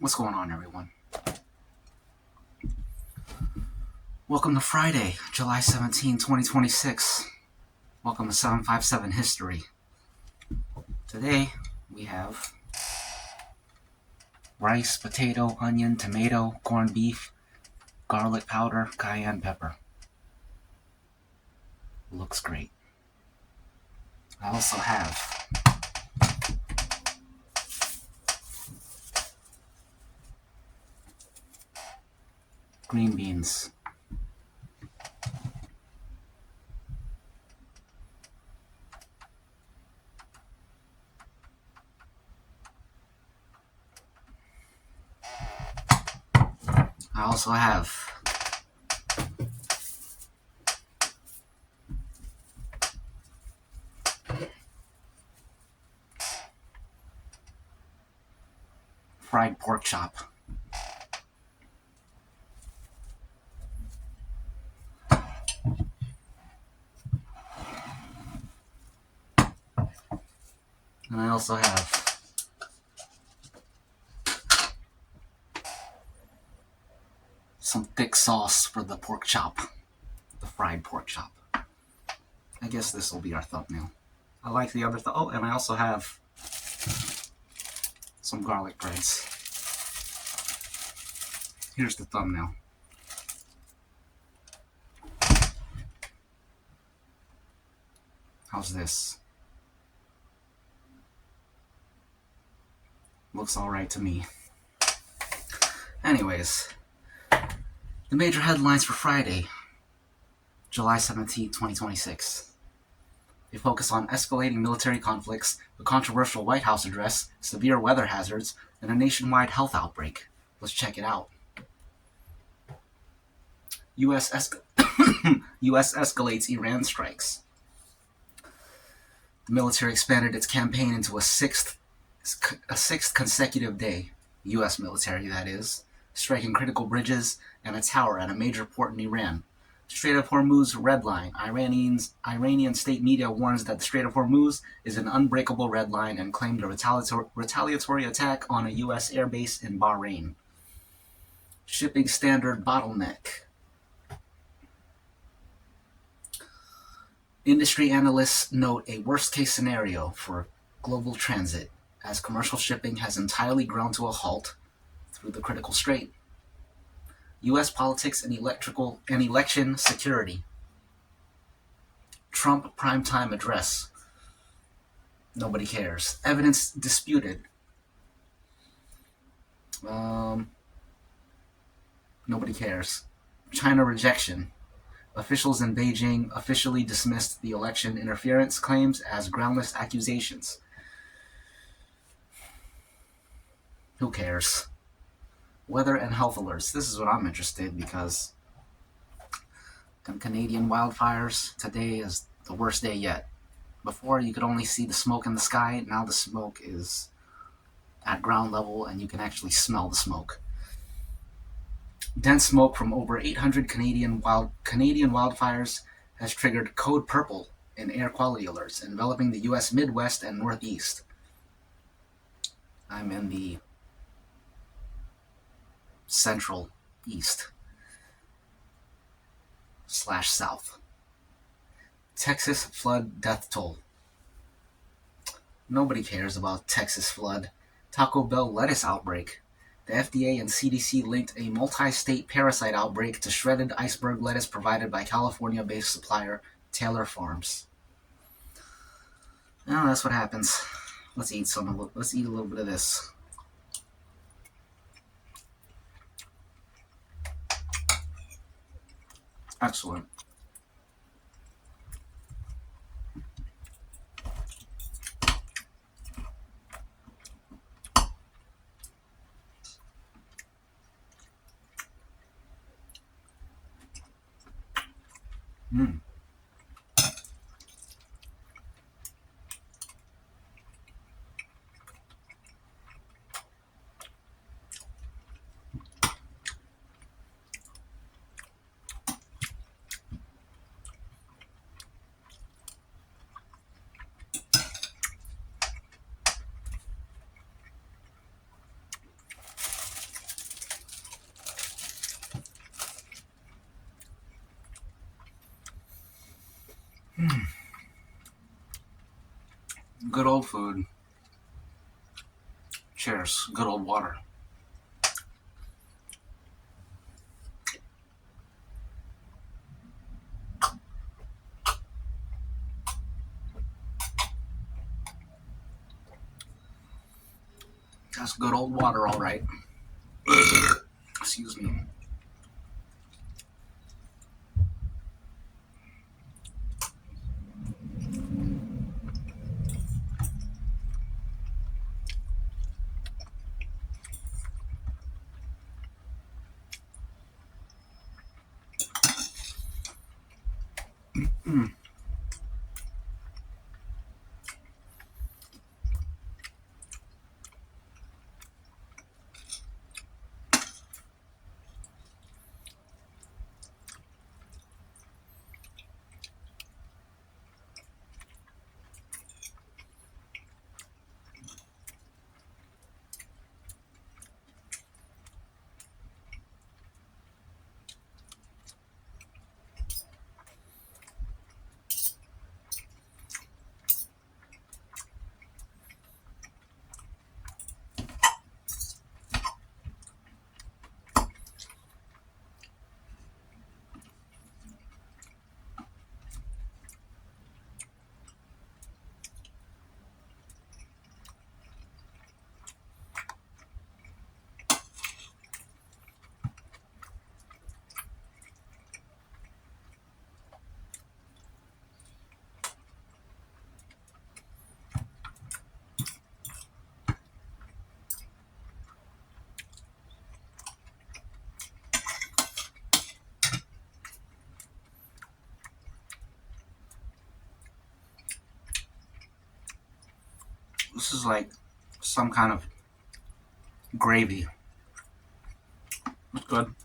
What's going on, everyone? Welcome to Friday, July 17, 2026. Welcome to 757 History. Today, we have rice, potato, onion, tomato, corned beef, garlic powder, cayenne pepper. Looks great. I also have green beans. I also have fried pork chop. And I also have some thick sauce for the pork chop, the fried pork chop. I guess this will be our thumbnail. I like the other and I also have some garlic breads. Here's the thumbnail. How's this? Looks alright to me. Anyways, the major headlines for Friday, July 17, 2026. They focus on escalating military conflicts, a controversial White House address, severe weather hazards, and a nationwide health outbreak. Let's check it out. U.S. escalates Iran strikes. The military expanded its campaign into a sixth consecutive day, U.S. military that is, striking critical bridges and a tower at a major port in Iran. Strait of Hormuz red line. Iranian state media warns that the Strait of Hormuz is an unbreakable red line and claimed a retaliatory attack on a U.S. airbase in Bahrain. Shipping standard bottleneck. Industry analysts note a worst-case scenario for global transit as commercial shipping has entirely ground to a halt through the critical strait. U.S. politics and election security. Trump primetime address. Nobody cares. Evidence disputed. Nobody cares. China rejection. Officials in Beijing officially dismissed the election interference claims as groundless accusations. Who cares? Weather and health alerts. This is what I'm interested in because Canadian wildfires, today is the worst day yet. Before, you could only see the smoke in the sky. Now the smoke is at ground level and you can actually smell the smoke. Dense smoke from over 800 Canadian wildfires has triggered Code Purple in air quality alerts, enveloping the U.S. Midwest and Northeast. I'm in the Central East / South. Texas flood death toll. Nobody cares about Texas flood. Taco Bell lettuce outbreak. The FDA and CDC linked a multi-state parasite outbreak to shredded iceberg lettuce provided by California-based supplier Taylor Farms. Now that's what happens. Let's eat a little bit of this. Excellent. Good old food. Cheers. Good old water. That's good old water, all right. Excuse me. This is like some kind of gravy. It's good.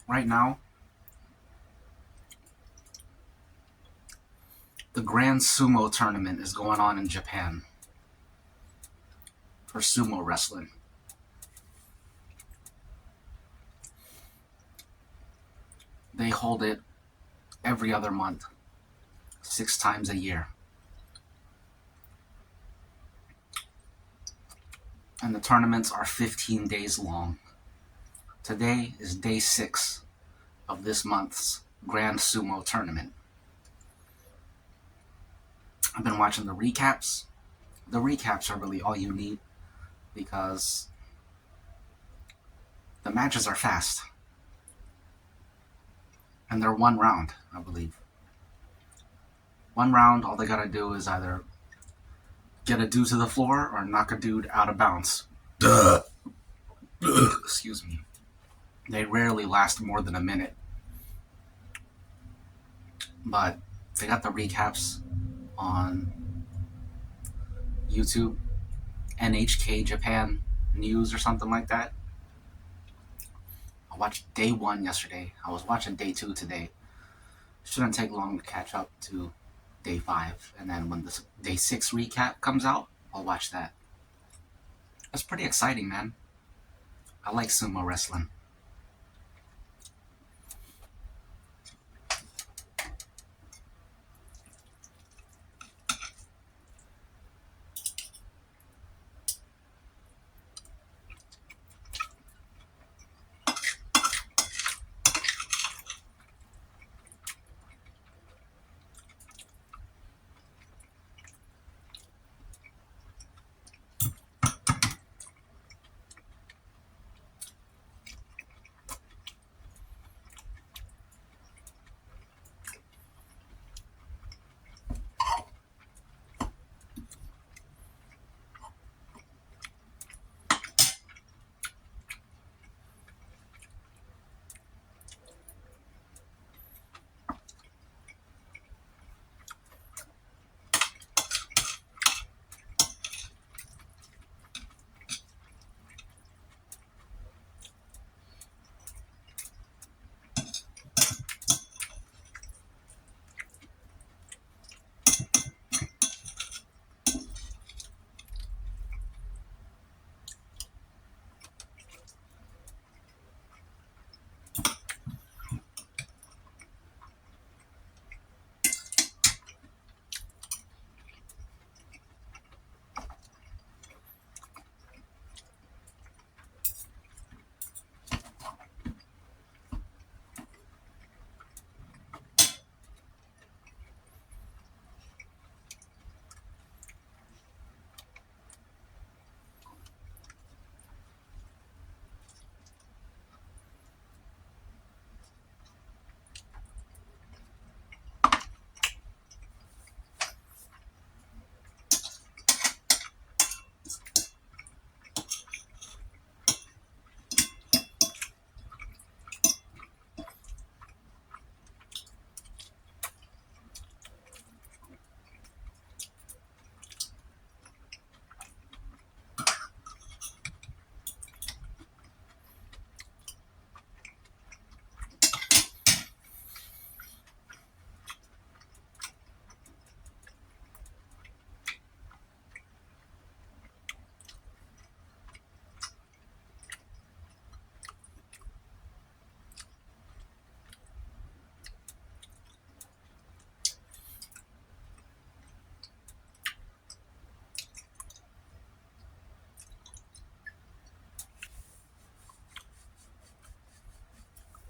Right now, the Grand Sumo Tournament is going on in Japan for sumo wrestling. They hold it every other month, 6 times a year. And the tournaments are 15 days long. Today is day 6 of this month's Grand Sumo Tournament. I've been watching the recaps. The recaps are really all you need because the matches are fast. And they're 1 round, I believe. 1 round, all they gotta do is either get a dude to the floor or knock a dude out of bounds. Excuse me. They rarely last more than a minute. But they got the recaps on YouTube, NHK Japan News or something like that. I watched day 1 yesterday. I was watching day 2 today. Shouldn't take long to catch up to day 5, and then when the day 6 recap comes out, I'll watch that. It's pretty exciting, man. I like sumo wrestling.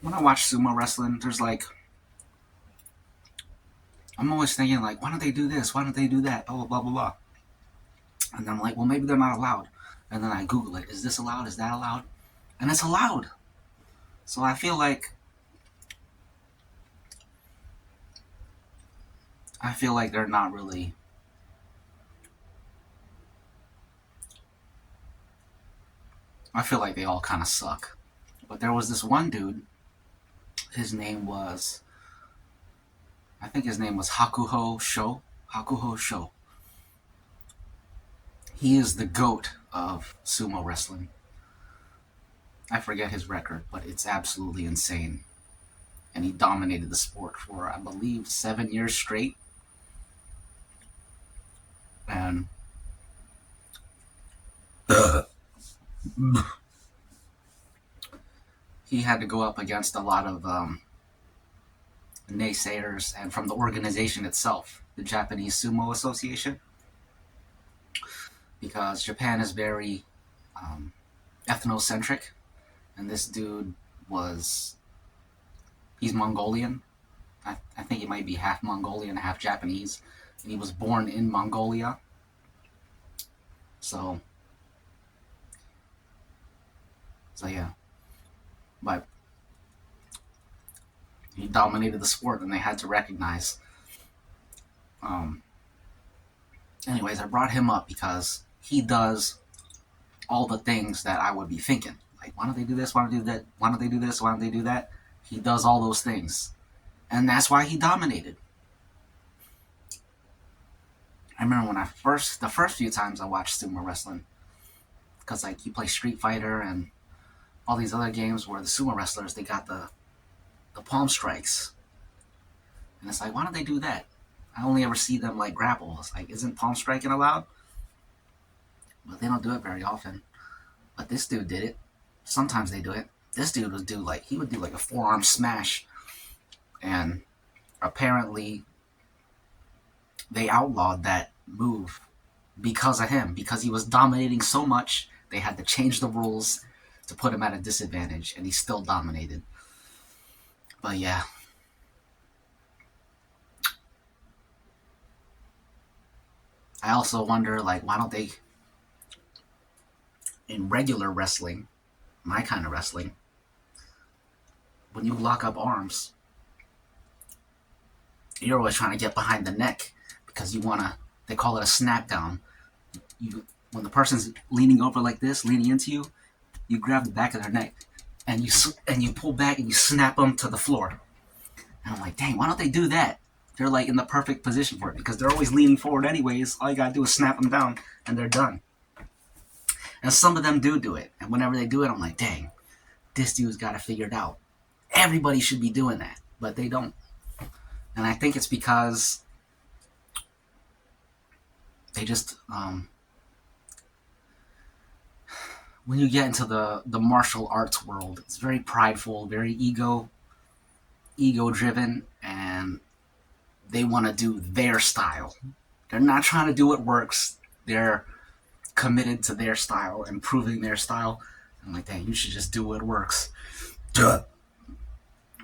When I watch sumo wrestling, there's like, I'm always thinking like, why don't they do this? Why don't they do that? Blah, blah, blah, blah, blah. And then I'm like, well, maybe they're not allowed. And then I Google it. Is this allowed? Is that allowed? And it's allowed. So I feel like they're not really. I feel like they all kind of suck. But there was this one dude. His name was, I think his name was Hakuho Sho. Hakuho Sho. He is the GOAT of sumo wrestling. I forget his record, but it's absolutely insane. And he dominated the sport for, I believe, 7 years straight. And he had to go up against a lot of naysayers, and from the organization itself, the Japanese Sumo Association, because Japan is very ethnocentric, and this dude he's Mongolian. I think he might be half Mongolian, half Japanese, and he was born in Mongolia. So yeah, but he dominated the sport, and they had to recognize. Anyways, I brought him up because he does all the things that I would be thinking. Like, why don't they do this? Why don't they do that? Why don't they do this? Why don't they do that? He does all those things. And that's why he dominated. I remember when the first few times I watched sumo wrestling, because like you play Street Fighter and all these other games where the sumo wrestlers, they got the palm strikes. And it's like, why don't they do that? I only ever see them like grapple. It's like, isn't palm striking allowed? But they don't do it very often. But this dude did it. Sometimes they do it. This dude would do like a forearm smash, and apparently they outlawed that move because of him. Because he was dominating so much, they had to change the rules to put him at a disadvantage, and he still dominated. But yeah. I also wonder, like, why don't they, in regular wrestling, my kind of wrestling, when you lock up arms, you're always trying to get behind the neck because you want to, they call it a snap down. When the person's leaning over like this, leaning into you, you grab the back of their neck and you pull back and you snap them to the floor. And I'm like, dang, why don't they do that? They're like in the perfect position for it because they're always leaning forward anyways. All you gotta do is snap them down and they're done. And some of them do it. And whenever they do it, I'm like, dang, this dude's got to figure it out. Everybody should be doing that, but they don't. And I think it's because they just, when you get into the martial arts world, it's very prideful, very ego-driven, and they want to do their style. They're not trying to do what works. They're committed to their style, improving their style. I'm like, dang, you should just do what works. Duh.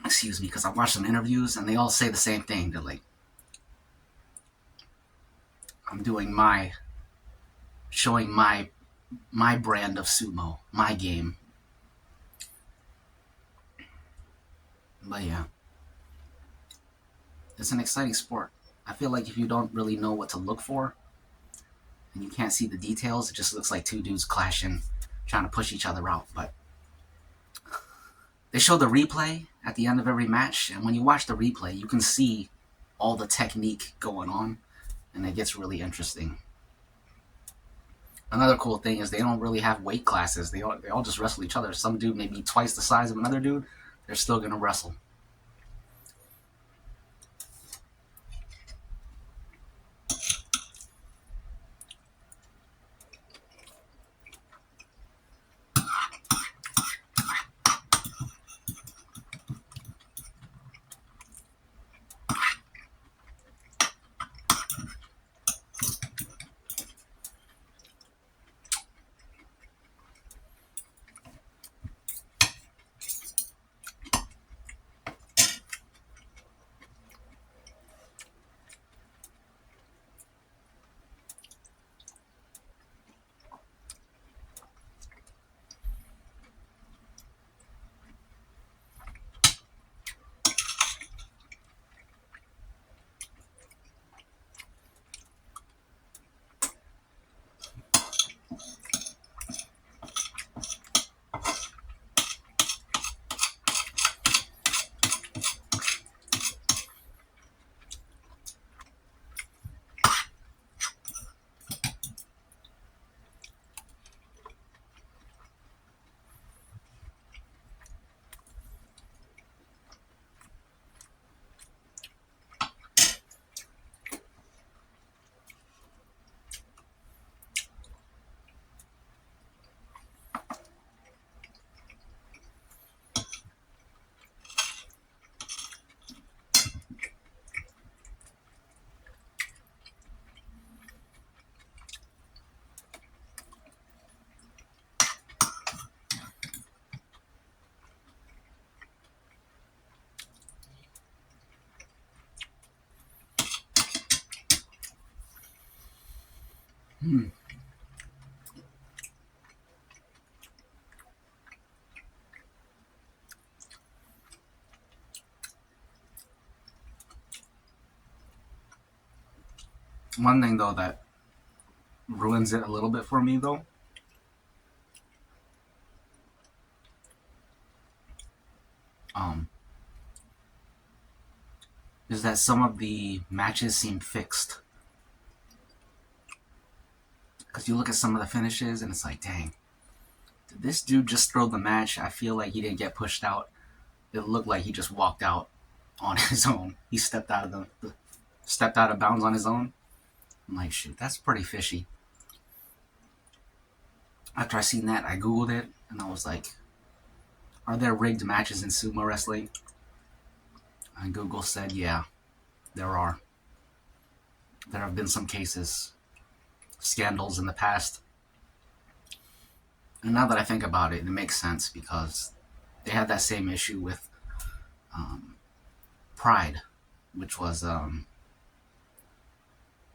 Excuse me, because I watched some interviews and they all say the same thing. They're like, I'm doing showing my brand of sumo, my game. But yeah, it's an exciting sport. I feel like if you don't really know what to look for and you can't see the details, it just looks like two dudes clashing, trying to push each other out. But they show the replay at the end of every match, and when you watch the replay, you can see all the technique going on, and it gets really interesting. Another cool thing is they don't really have weight classes. They all just wrestle each other. Some dude may be twice the size of another dude. They're still going to wrestle. One thing, though, that ruins it a little bit for me, though, is that some of the matches seem fixed. Because you look at some of the finishes and it's like, dang, did this dude just throw the match? I feel like he didn't get pushed out. It looked like he just walked out on his own. He stepped out of the stepped out of bounds on his own. I'm like, shoot, that's pretty fishy. After I seen that, I Googled it, and I was like, are there rigged matches in sumo wrestling? And Google said, yeah, there are. There have been some cases, scandals in the past. And now that I think about it, it makes sense because they had that same issue with Pride, which was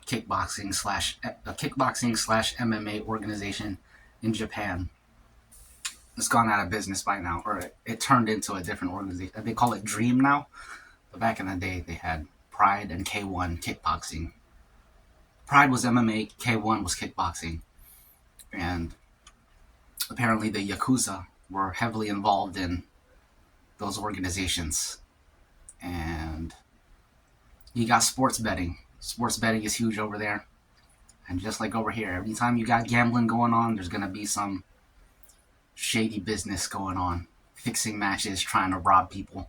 kickboxing slash MMA organization in Japan. It's gone out of business by now, or it turned into a different organization. They call it Dream now, but back in the day they had Pride and K1 kickboxing. Pride was MMA, K1 was kickboxing, and apparently the Yakuza were heavily involved in those organizations. And you got sports betting. Sports betting is huge over there. And just like over here, every time you got gambling going on, there's going to be some shady business going on. Fixing matches, trying to rob people.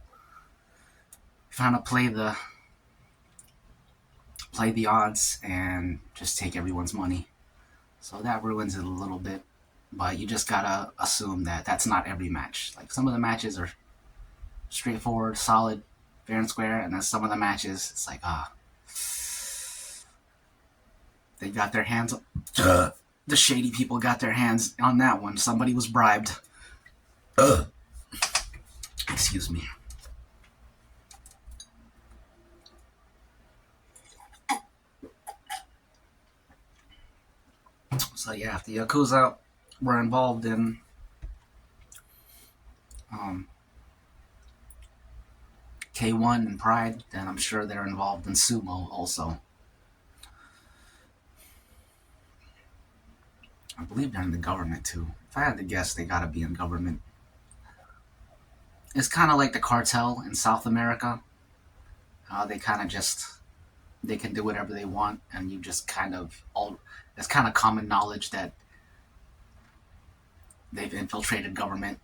Trying to play the odds and just take everyone's money. So that ruins it a little bit. But you just gotta assume that that's not every match. Like some of the matches are straightforward, solid, fair and square, and then some of the matches, it's like, they got their hands up. The shady people got their hands on that one. Somebody was bribed. Excuse me. So yeah, if the Yakuza were involved in K1 and Pride, then I'm sure they're involved in sumo also. I believe they're in the government too. If I had to guess, they gotta be in government. It's kind of like the cartel in South America. They kind of just, they can do whatever they want, and you just kind of it's kind of common knowledge that they've infiltrated government,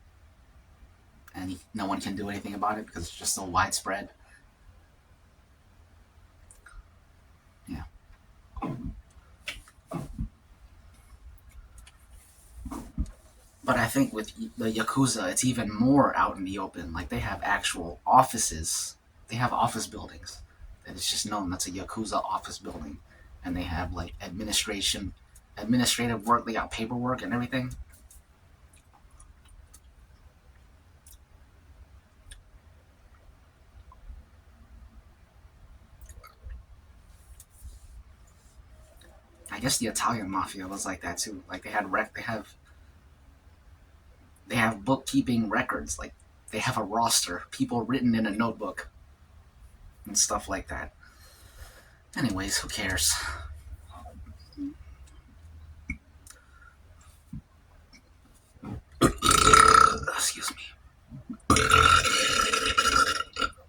and no one can do anything about it because it's just so widespread. Yeah. But I think with the Yakuza, it's even more out in the open. Like they have actual offices. They have office buildings. And it's just known that's a Yakuza office building. And they have like administrative work. They got paperwork and everything. I guess the Italian mafia was like that too. Like they have bookkeeping records. Like they have a roster, people written in a notebook, and stuff like that. Anyways, who cares? Excuse me.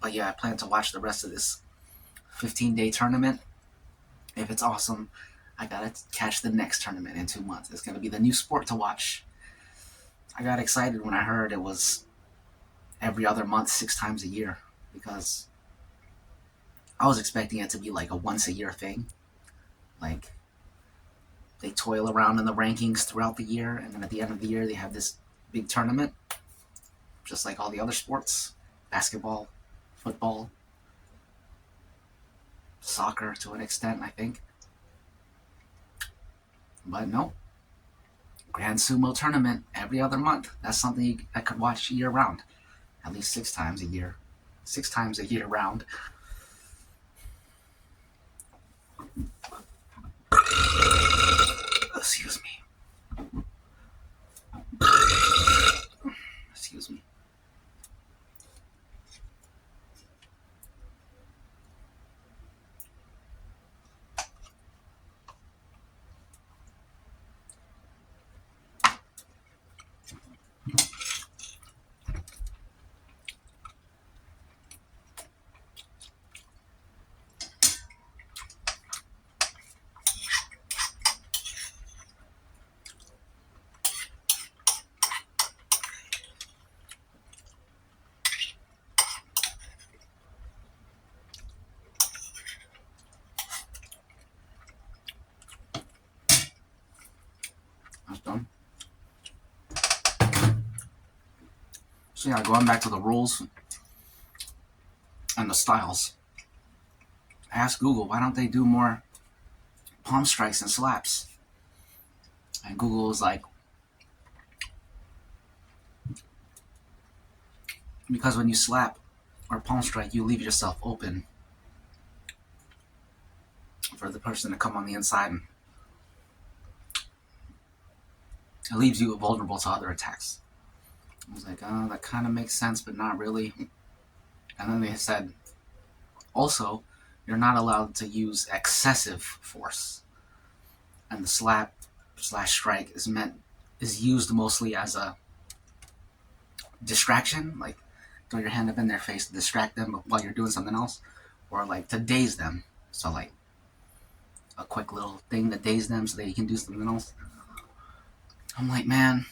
But yeah, I plan to watch the rest of this 15-day tournament. If it's awesome, I gotta catch the next tournament in 2 months. It's gonna be the new sport to watch. I got excited when I heard it was every other month, 6 times a year, because I was expecting it to be like a once a year thing. Like they toil around in the rankings throughout the year, and then at the end of the year they have this big tournament, just like all the other sports, basketball, football, soccer to an extent, I think. But no, Grand Sumo tournament every other month. That's something I could watch year round, at least 6 times a year, 6 times a year round. Excuse me. Excuse me. That's done. So yeah, going back to the rules and the styles. Ask Google, why don't they do more palm strikes and slaps? And Google was like, because when you slap or palm strike, you leave yourself open for the person to come on the inside, and it leaves you vulnerable to other attacks. I was like, oh, that kind of makes sense, but not really. And then they said, also, you're not allowed to use excessive force. And the slap slash strike is used mostly as a distraction, like throw your hand up in their face to distract them while you're doing something else, or like to daze them. So like a quick little thing to daze them so that you can do something else. I'm like, man,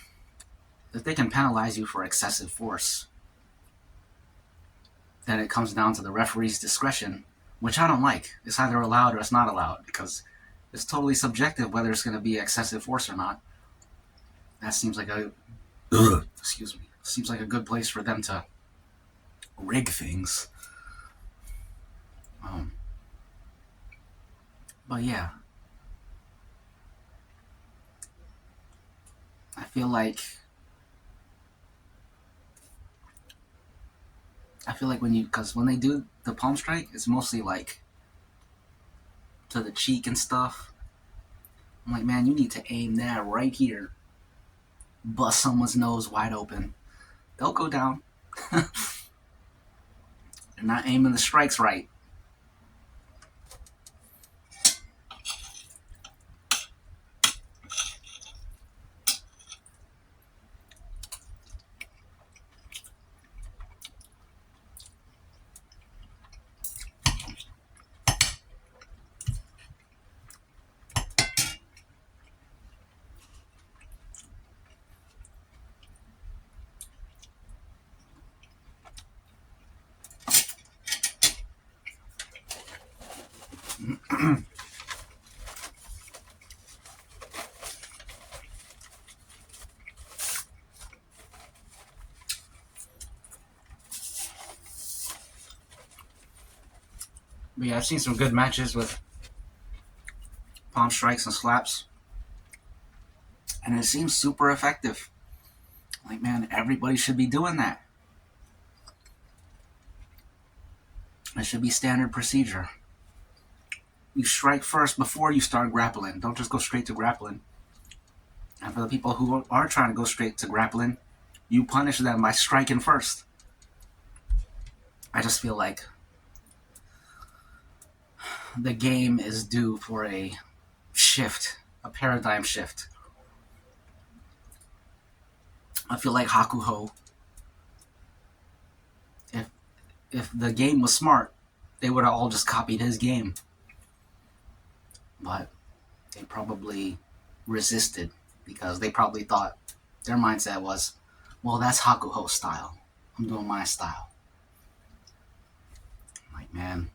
if they can penalize you for excessive force, then it comes down to the referee's discretion, which I don't like. It's either allowed or it's not allowed, because it's totally subjective whether it's going to be excessive force or not. That seems like a excuse me. Seems like a good place for them to rig things. But yeah, I feel like when they do the palm strike, it's mostly like to the cheek and stuff. I'm like, man, you need to aim that right here, bust someone's nose wide open. They'll go down. They're not aiming the strikes right. But yeah, I've seen some good matches with palm strikes and slaps, and it seems super effective. Like, man, everybody should be doing that. It should be standard procedure. You strike first before you start grappling. Don't just go straight to grappling. And for the people who are trying to go straight to grappling, you punish them by striking first. I just feel like the game is due for a shift, a paradigm shift. I feel like Hakuho, if the game was smart, they would have all just copied his game. But they probably resisted because they probably thought their mindset was, well, that's Hakuho's style. I'm doing my style. I'm like, man,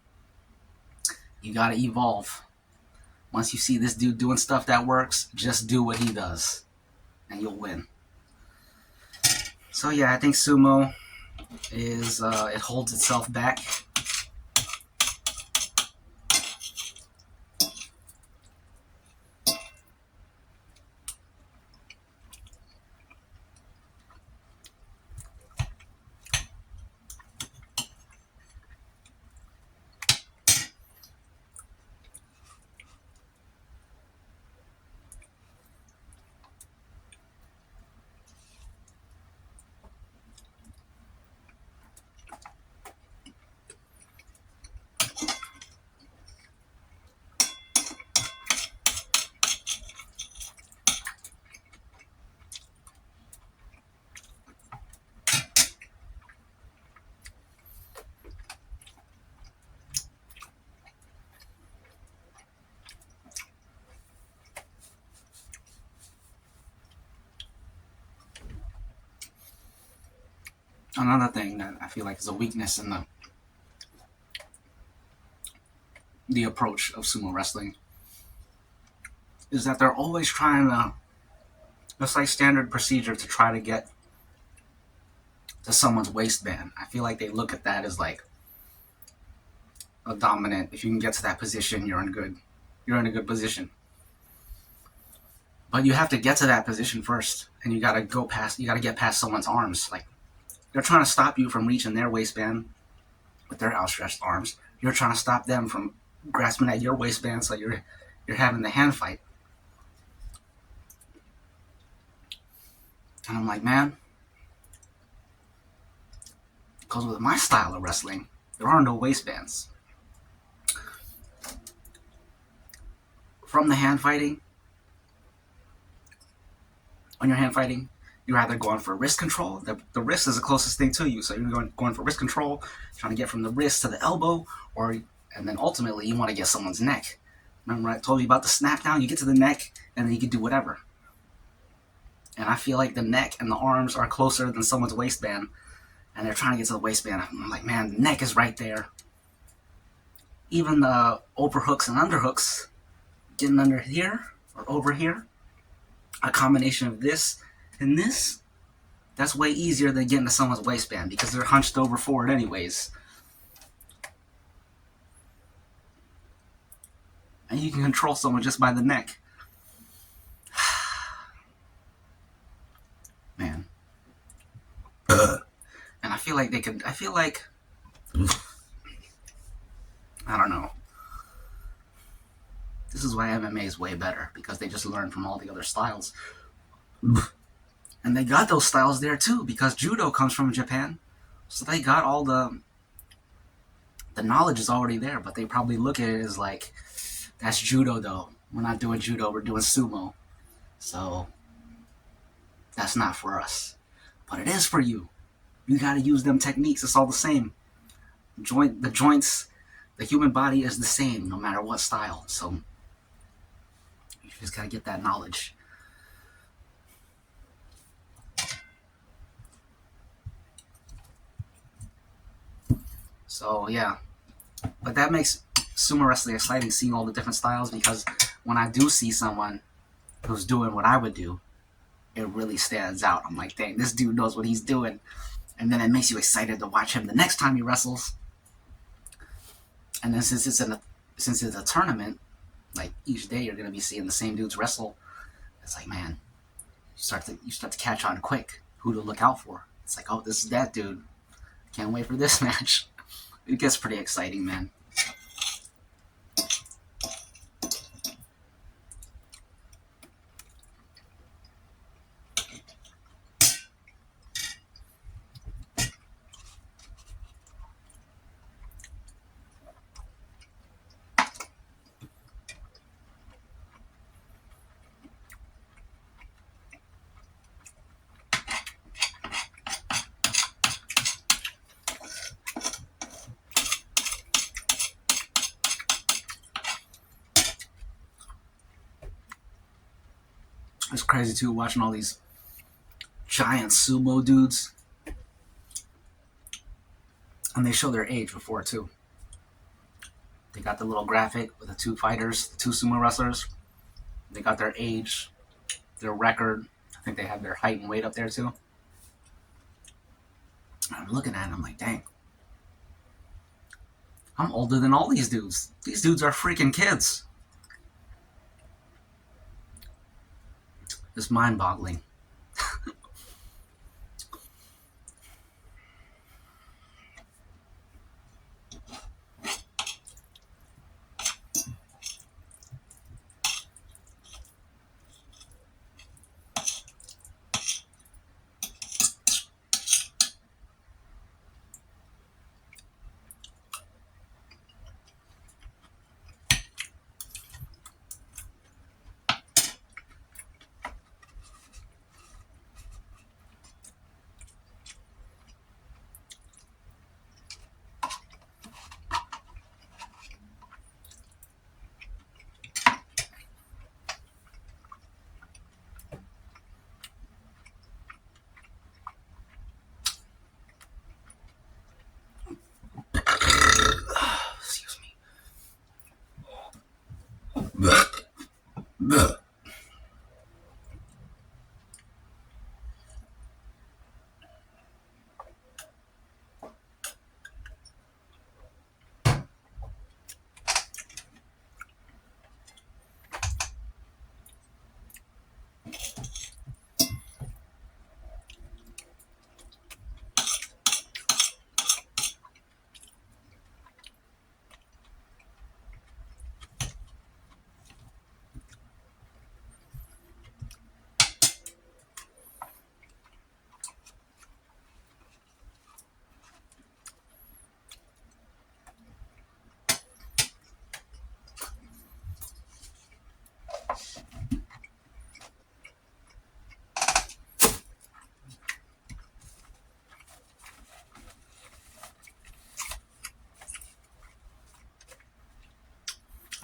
you gotta evolve. Once you see this dude doing stuff that works, just do what he does, and you'll win. So yeah, I think sumo is it holds itself back. Another thing that I feel like is a weakness in the approach of sumo wrestling is that they're always trying to It's like standard procedure to try to get to someone's waistband. I feel like they look at that as like a dominant. If you can get to that position, you're in a good position. But you have to get to that position first, and you gotta go past. You gotta get past someone's arms. Like they're trying to stop you from reaching their waistband with their outstretched arms. You're trying to stop them from grasping at your waistband, so you're having the hand fight. And I'm like, man, because with my style of wrestling, there are no waistbands. From the hand fighting, when you're hand fighting, you're either going for wrist control. The wrist is the closest thing to you, so you're going for wrist control, trying to get from the wrist to the elbow, and then ultimately you want to get someone's neck. Remember I told you about the snap down? You get to the neck, and then you can do whatever. And I feel like the neck and the arms are closer than someone's waistband, and they're trying to get to the waistband. I'm like, man, the neck is right there. Even the overhooks and underhooks, getting under here or over here, a combination of this and this, that's way easier than getting to someone's waistband because they're hunched over forward anyways. And you can control someone just by the neck. Man. And I feel like I don't know. This is why MMA is way better, because they just learn from all the other styles. And they got those styles there too, because judo comes from Japan. So they got all the knowledge is already there, but they probably look at it as like, that's judo though. We're not doing judo, we're doing sumo. So that's not for us. But it is for you. You gotta use them techniques. It's all the same. The joints, the human body is the same no matter what style. So you just gotta get that knowledge. So yeah, but that makes sumo wrestling exciting, seeing all the different styles, because when I do see someone who's doing what I would do, it really stands out. I'm like, dang, this dude knows what he's doing. And then it makes you excited to watch him the next time he wrestles. And then since it's a tournament, like each day you're gonna be seeing the same dudes wrestle. It's like, man, you start to catch on quick who to look out for. It's like, oh, this is that dude. Can't wait for this match. It gets pretty exciting, man. It's crazy too, watching all these giant sumo dudes, and they show their age before too. They got the little graphic with the two fighters, the two sumo wrestlers. They got their age, their record. I think they have their height and weight up there too. And I'm looking at it, I'm like, dang, I'm older than all these dudes. These dudes are freaking kids. It's mind-boggling.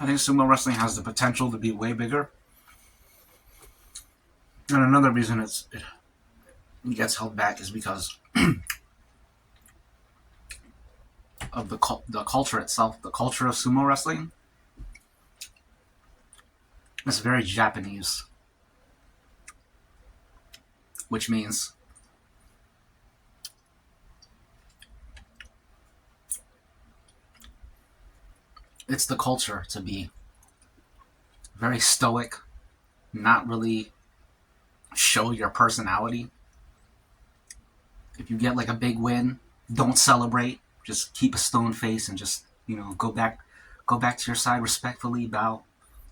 I think sumo wrestling has the potential to be way bigger. And another reason it gets held back is because of the culture itself. The culture of sumo wrestling is very Japanese, which means it's the culture to be very stoic, not really show your personality. If you get like a big win, don't celebrate. Just keep a stone face and just, go back to your side respectfully, bow,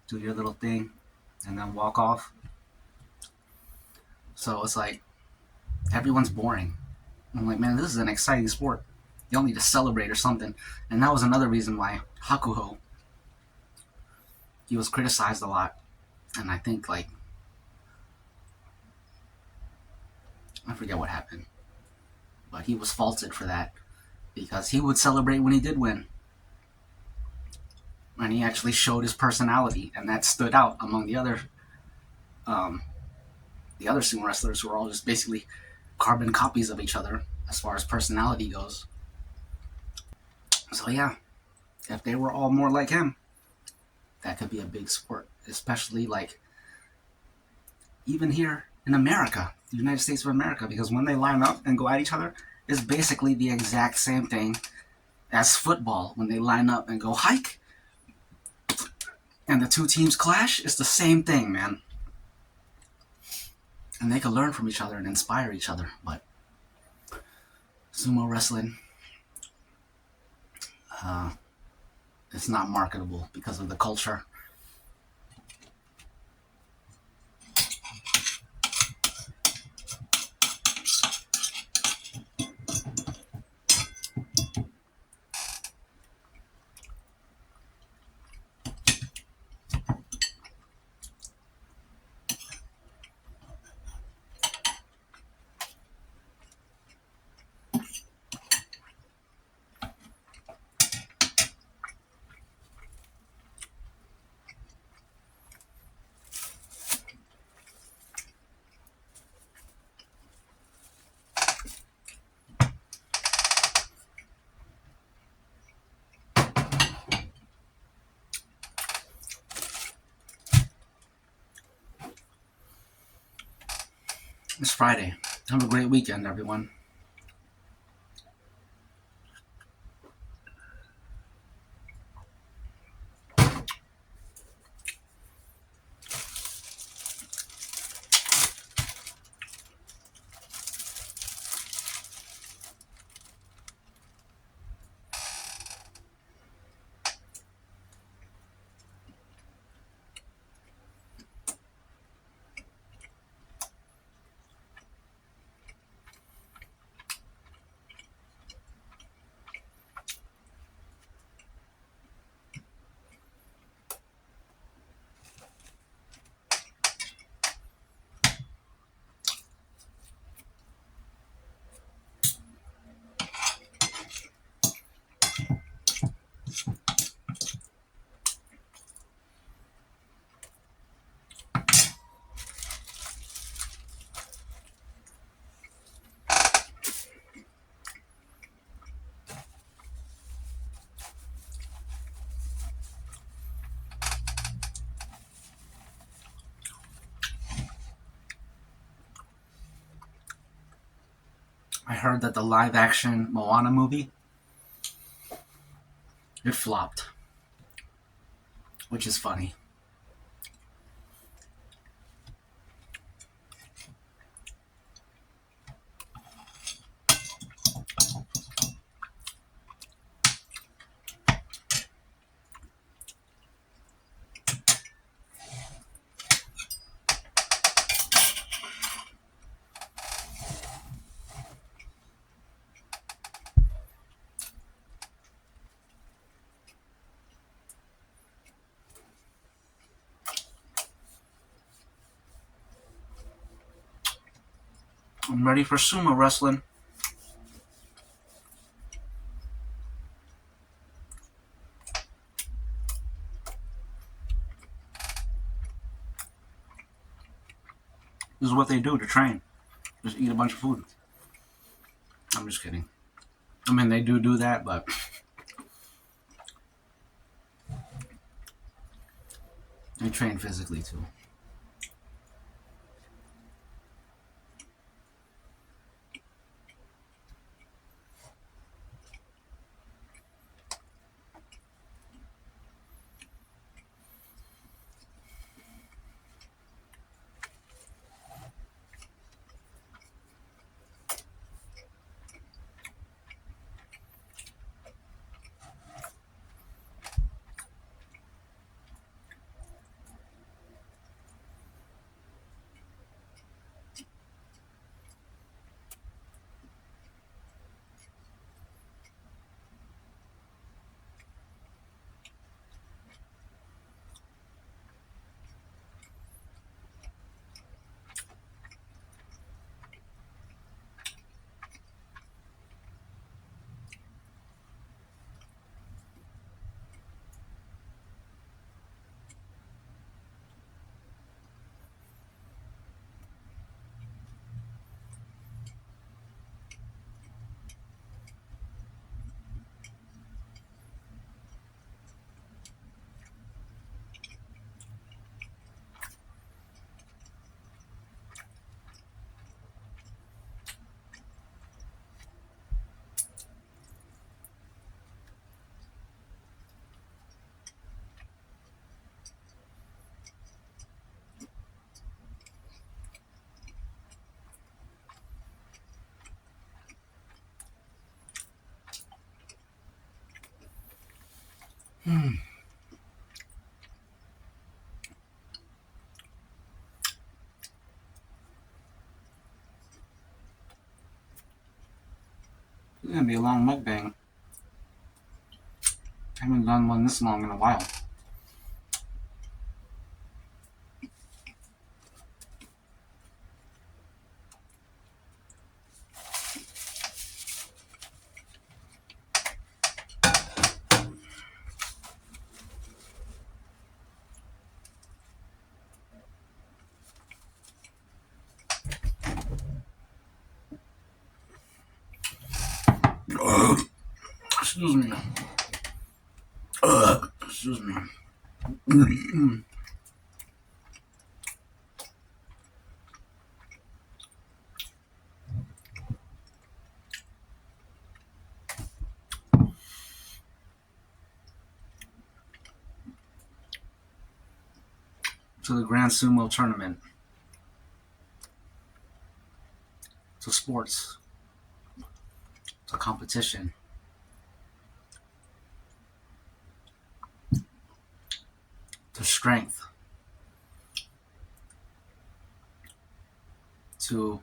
do your little thing, and then walk off. So it's like everyone's boring. I'm like, man, this is an exciting sport. Y'all need to celebrate or something. And that was another reason why Hakuho, he was criticized a lot. And I think, like, I forget what happened, but he was faulted for that because he would celebrate when he did win. And he actually showed his personality, and that stood out among the other sumo wrestlers who were all just basically carbon copies of each other as far as personality goes. So yeah, if they were all more like him, that could be a big sport, especially like even here in America, the United States of America, because when they line up and go at each other, it's basically the exact same thing as football. When they line up and go hike and the two teams clash, it's the same thing, man. And they can learn from each other and inspire each other. But sumo wrestling, it's not marketable because of the culture. It's Friday. Have a great weekend, everyone. I heard that the live-action Moana movie, it flopped, which is funny. I'm ready for sumo wrestling. This is what they do to train. Just eat a bunch of food. I'm just kidding. I mean, they do that, but they train physically too. It's gonna be a long mukbang. I haven't done one this long in a while. Excuse me. Excuse me. To the Grand Sumo Tournament. To sports. To competition. To strength. To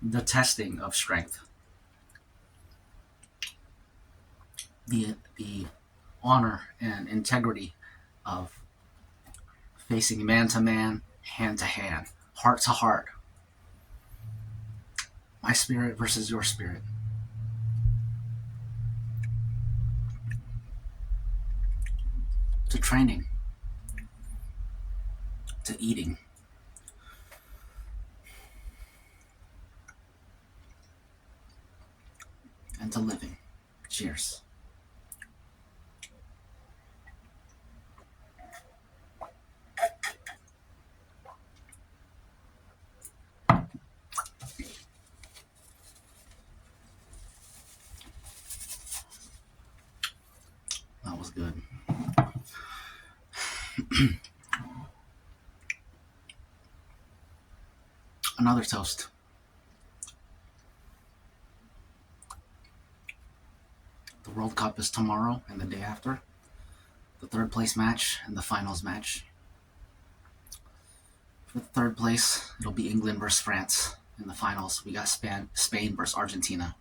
the testing of strength. The honor and integrity of facing man to man, hand to hand, heart to heart. My spirit versus your spirit. To training. To eating. And to living. Cheers. That was good. Another toast. The World Cup is tomorrow and the day after. The third place match and the finals match. For the third place, it'll be England versus France. In the finals, we got Spain versus Argentina.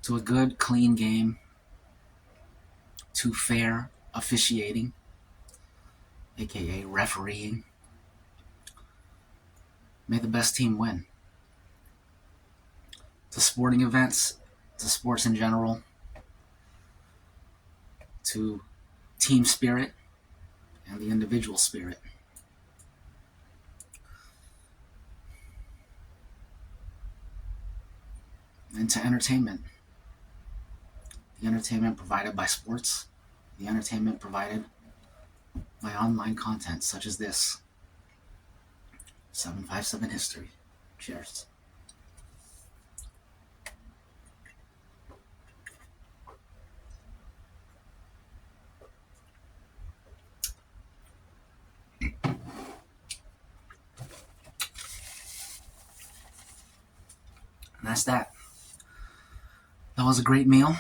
To a good, clean game. To fair officiating, aka refereeing. May the best team win. To sporting events, to sports in general, to team spirit and the individual spirit. And to entertainment. The entertainment provided by sports, the entertainment provided by online content such as this. 757 History. Cheers. And that's that. That was a great meal.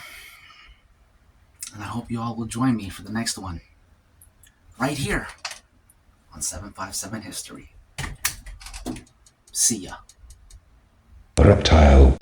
And I hope you all will join me for the next one. Right here on 757 History. See ya. Reptile.